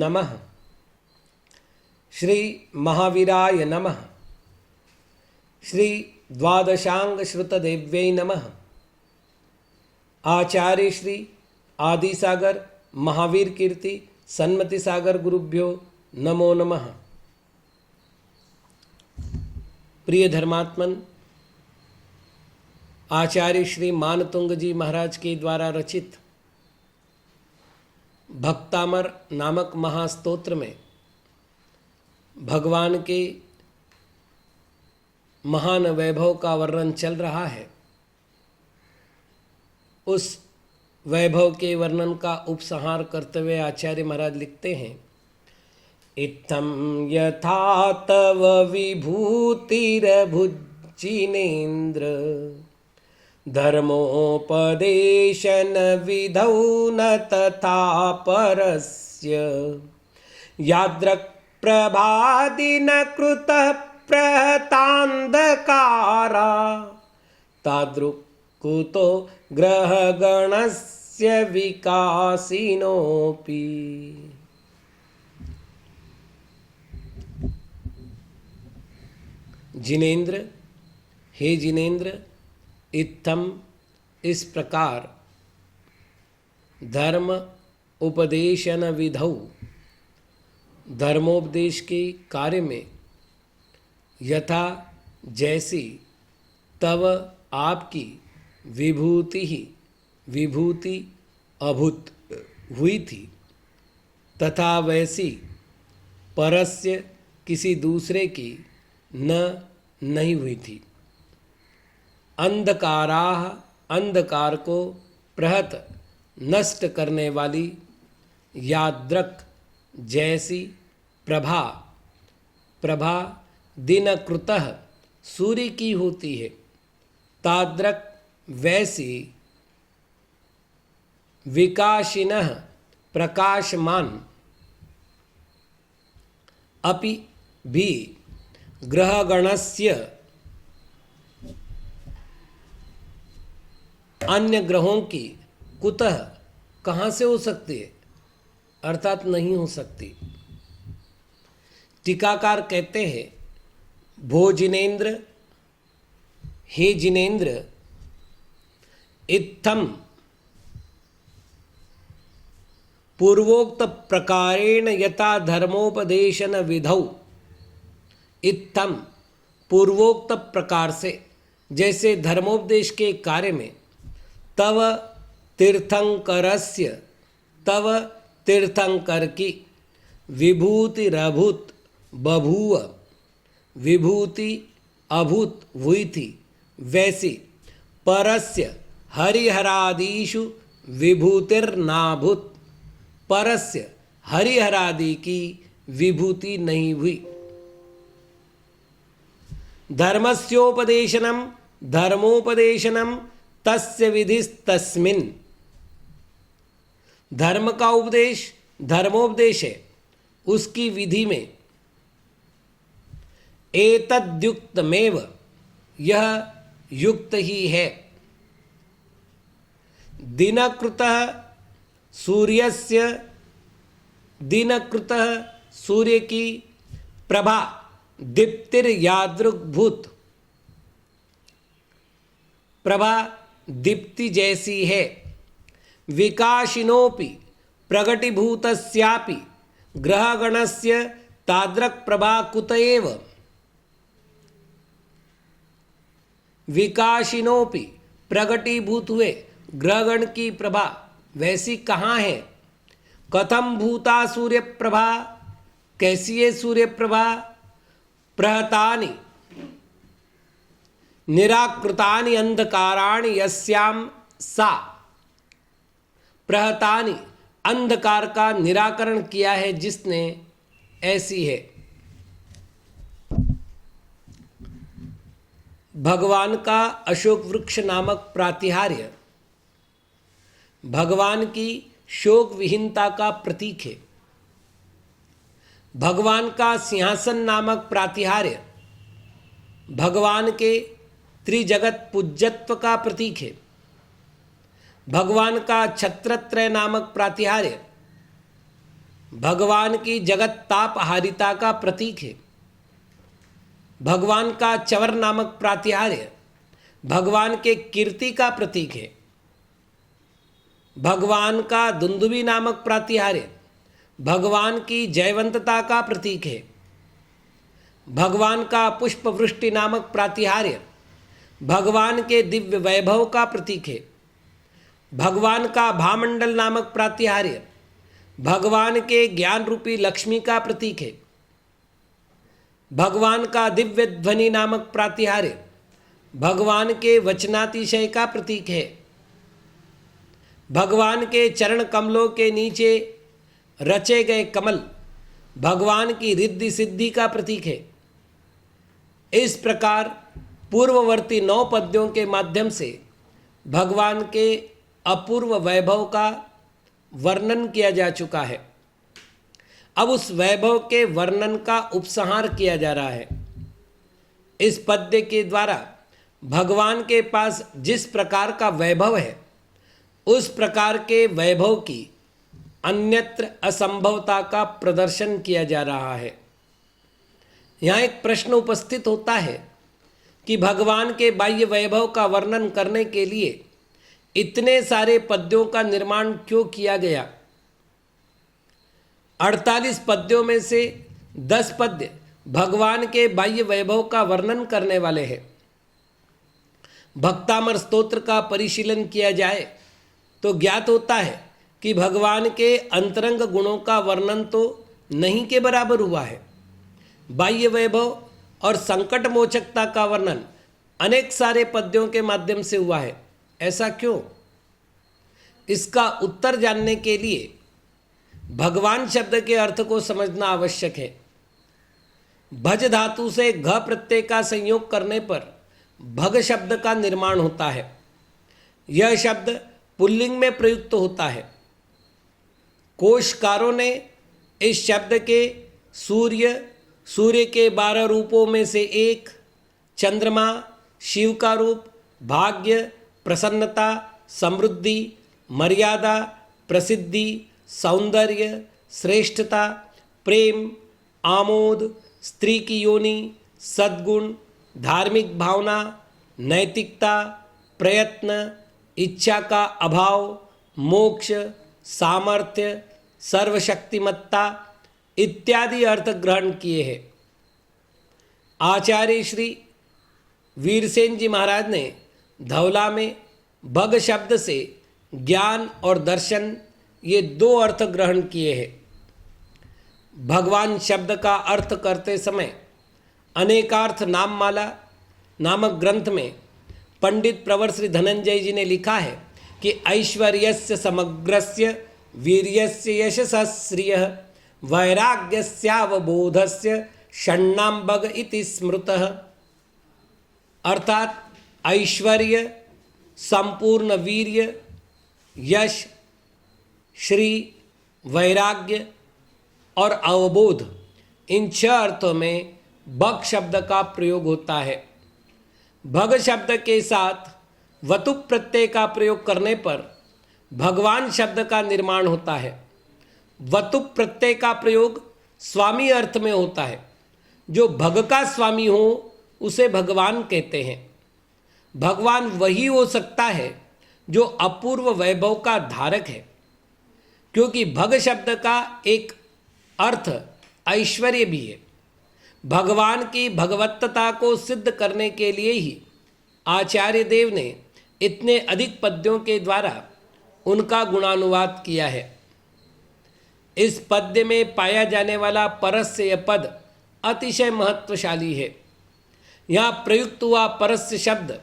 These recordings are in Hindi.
नमः। श्री महावीराय नमः। श्री द्वादशांग श्रुतदेव्यै नमः। आचार्य श्री आदिसागर महावीर कीर्ति सन्मति सागर गुरुभ्यो नमो नमः। प्रिय धर्मात्मन, आचार्य श्री मानतुंग जी महाराज के द्वारा रचित भक्तामर नामक महास्तोत्र में भगवान के महान वैभव का वर्णन चल रहा है। उस वैभव के वर्णन का उपसंहार करते हुए आचार्य महाराज लिखते हैं, इत्थं यथा तव विभूतिरभुजिनेन्द्र धर्मोपदेशन विधौ न तथा परस्य यादृक् प्रभादिन कृतः प्रहतान्धकारा तादृक् कुतो ग्रहगणस्य विकासिनोऽपि। जिनेन्द्र, हे जिनेन्द्र, इत्थम इस प्रकार धर्म उपदेशन विधौ धर्मोपदेश के कार्य में यथा जैसी तव आपकी विभूति अभूत हुई थी तथा वैसी परस्य किसी दूसरे की नहीं हुई थी। अंधकाराः अंधकार को प्रहत नष्ट करने वाली यादृक् जैसी प्रभा दिनकृतः सूर्य की होती है, तादृक् वैसी विकाशिनः प्रकाशमान अपि भी ग्रहगणस्य अन्य ग्रहों की कुतः कहाँ से हो सकती है, अर्थात नहीं हो सकती। टीकाकार कहते हैं, भो जिनेन्द्र, हे जिनेन्द्र, इत्थम पूर्वोक्त प्रकारेण यथा धर्मोपदेशन विधौ, इत्थम पूर्वोक्त प्रकार से जैसे धर्मोपदेश के कार्य में तव तीर्थंकरस्य तव तीर्थंकर की विभूतिरभूत बभूव विभूति अभूत हुई थी, वैसी परस्य हरिहरादिषु विभूतिर्नाभूत परस्य हरिहरादि की विभूति नहीं हुई। धर्मस्योपदेशनम धर्मोपदेशनम तस्य विधिस्तस्मिन्, धर्म का उपदेश धर्मोपदेश है, उसकी विधि में एतद्युक्तमेव यह युक्त ही है। दिनकृतः सूर्यस्य दिनकृतः सूर्य की प्रभा दीप्तिर्यादृग्भूत प्रभा दीप्ति जैसी है। विकाशिनोपि प्रगटीभूतस्यापि ग्रहगणस्य तादृक् प्रभा कुत एव। विकाशिनोपि प्रगटीभूत हुए ग्रहगण की प्रभा वैसी कहाँ है। कथम भूता सूर्य प्रभा, कैसी है सूर्य प्रभा। प्रहतानि निराकृतानि अंधकाराणि यस्याम सा, प्रहतानि अंधकार का निराकरण किया है जिसने, ऐसी है। भगवान का अशोक वृक्ष नामक प्रातिहार्य भगवान की शोक विहीनता का प्रतीक है। भगवान का सिंहासन नामक प्रातिहार्य भगवान के त्रिजगत पूज्यत्व का प्रतीक है। भगवान का छत्रत्रय नामक प्रातिहार्य भगवान की जगत तापहारिता का प्रतीक है। भगवान का चवर नामक प्रातिहार्य भगवान के कीर्ति का प्रतीक है। भगवान का दुंदुभी नामक प्रातिहार्य भगवान की जयवंतता का प्रतीक है। भगवान का पुष्पवृष्टि नामक प्रातिहार्य भगवान के दिव्य वैभव का प्रतीक है। भगवान का भामंडल नामक प्रातिहार्य भगवान के ज्ञान रूपी लक्ष्मी का प्रतीक है। भगवान का दिव्य ध्वनि नामक प्रातिहार्य भगवान के वचनातिशय का प्रतीक है। भगवान के चरण कमलों के नीचे रचे गए कमल भगवान की रिद्धि सिद्धि का प्रतीक है। इस प्रकार पूर्ववर्ती 9 पद्यों के माध्यम से भगवान के अपूर्व वैभव का वर्णन किया जा चुका है। अब उस वैभव के वर्णन का उपसंहार किया जा रहा है। इस पद्य के द्वारा भगवान के पास जिस प्रकार का वैभव है उस प्रकार के वैभव की अन्यत्र असंभवता का प्रदर्शन किया जा रहा है। यहाँ एक प्रश्न उपस्थित होता है कि भगवान के बाह्य वैभव का वर्णन करने के लिए इतने सारे पद्यों का निर्माण क्यों किया गया। 48 पद्यों में से 10 पद्य भगवान के बाह्य वैभव का वर्णन करने वाले हैं। भक्तामर स्तोत्र का परिशीलन किया जाए तो ज्ञात होता है कि भगवान के अंतरंग गुणों का वर्णन तो नहीं के बराबर हुआ है। बाह्य वैभव और संकट मोचकता का वर्णन अनेक सारे पद्यों के माध्यम से हुआ है। ऐसा क्यों? इसका उत्तर जानने के लिए भगवान शब्द के अर्थ को समझना आवश्यक है। भज धातु से घ प्रत्यय का संयोग करने पर भग शब्द का निर्माण होता है। यह शब्द पुल्लिंग में प्रयुक्त होता है। कोशकारों ने इस शब्द के सूर्य के 12 रूपों में से एक, चंद्रमा, शिव का रूप, भाग्य, प्रसन्नता, समृद्धि, मर्यादा, प्रसिद्धि, सौंदर्य, श्रेष्ठता, प्रेम, आमोद, स्त्री की योनि, सद्गुण, धार्मिक भावना, नैतिकता, प्रयत्न, इच्छा का अभाव, मोक्ष, सामर्थ्य, सर्वशक्तिमत्ता इत्यादि अर्थ ग्रहण किए हैं। आचार्य श्री वीरसेन जी महाराज ने धवला में भग शब्द से ज्ञान और दर्शन ये 2 अर्थ ग्रहण किए हैं। भगवान शब्द का अर्थ करते समय अनेकार्थ नाममाला नामक ग्रंथ में पंडित प्रवर श्री धनंजय जी ने लिखा है कि ऐश्वर्यस्य समग्रस्य वीर्यस्य यशसः श्रियः वैराग्यस्यावबोधस्य षण्णाम्बग इति स्मृतः। अर्थात ऐश्वर्य, संपूर्ण वीर्य, यश, श्री, वैराग्य और अवबोध, इन 6 अर्थों में भग शब्द का प्रयोग होता है। भग शब्द के साथ वतु प्रत्यय का प्रयोग करने पर भगवान शब्द का निर्माण होता है। वतु प्रत्यय का प्रयोग स्वामी अर्थ में होता है। जो भग का स्वामी हो उसे भगवान कहते हैं। भगवान वही हो सकता है जो अपूर्व वैभव का धारक है, क्योंकि भग शब्द का एक अर्थ ऐश्वर्य भी है। भगवान की भगवत्तता को सिद्ध करने के लिए ही आचार्य देव ने इतने अधिक पद्यों के द्वारा उनका गुणानुवाद किया है। इस पद्य में पाया जाने वाला परस्य पद अतिशय महत्वशाली है। यहाँ प्रयुक्त हुआ परस्य शब्द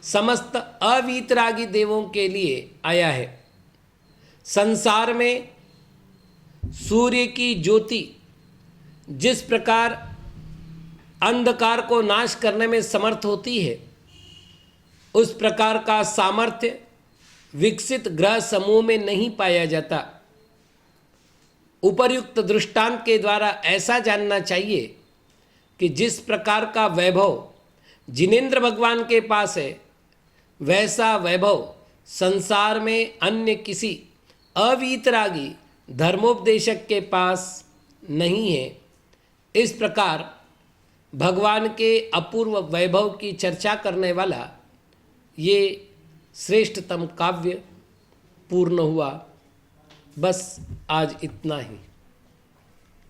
समस्त अवीतरागी देवों के लिए आया है। संसार में सूर्य की ज्योति जिस प्रकार अंधकार को नाश करने में समर्थ होती है, उस प्रकार का सामर्थ्य विकसित ग्रह समूह में नहीं पाया जाता। उपर्युक्त दृष्टांत के द्वारा ऐसा जानना चाहिए कि जिस प्रकार का वैभव जिनेंद्र भगवान के पास है, वैसा वैभव संसार में अन्य किसी अवीतरागी धर्मोपदेशक के पास नहीं है। इस प्रकार भगवान के अपूर्व वैभव की चर्चा करने वाला ये श्रेष्ठतम काव्य पूर्ण हुआ। बस आज इतना ही।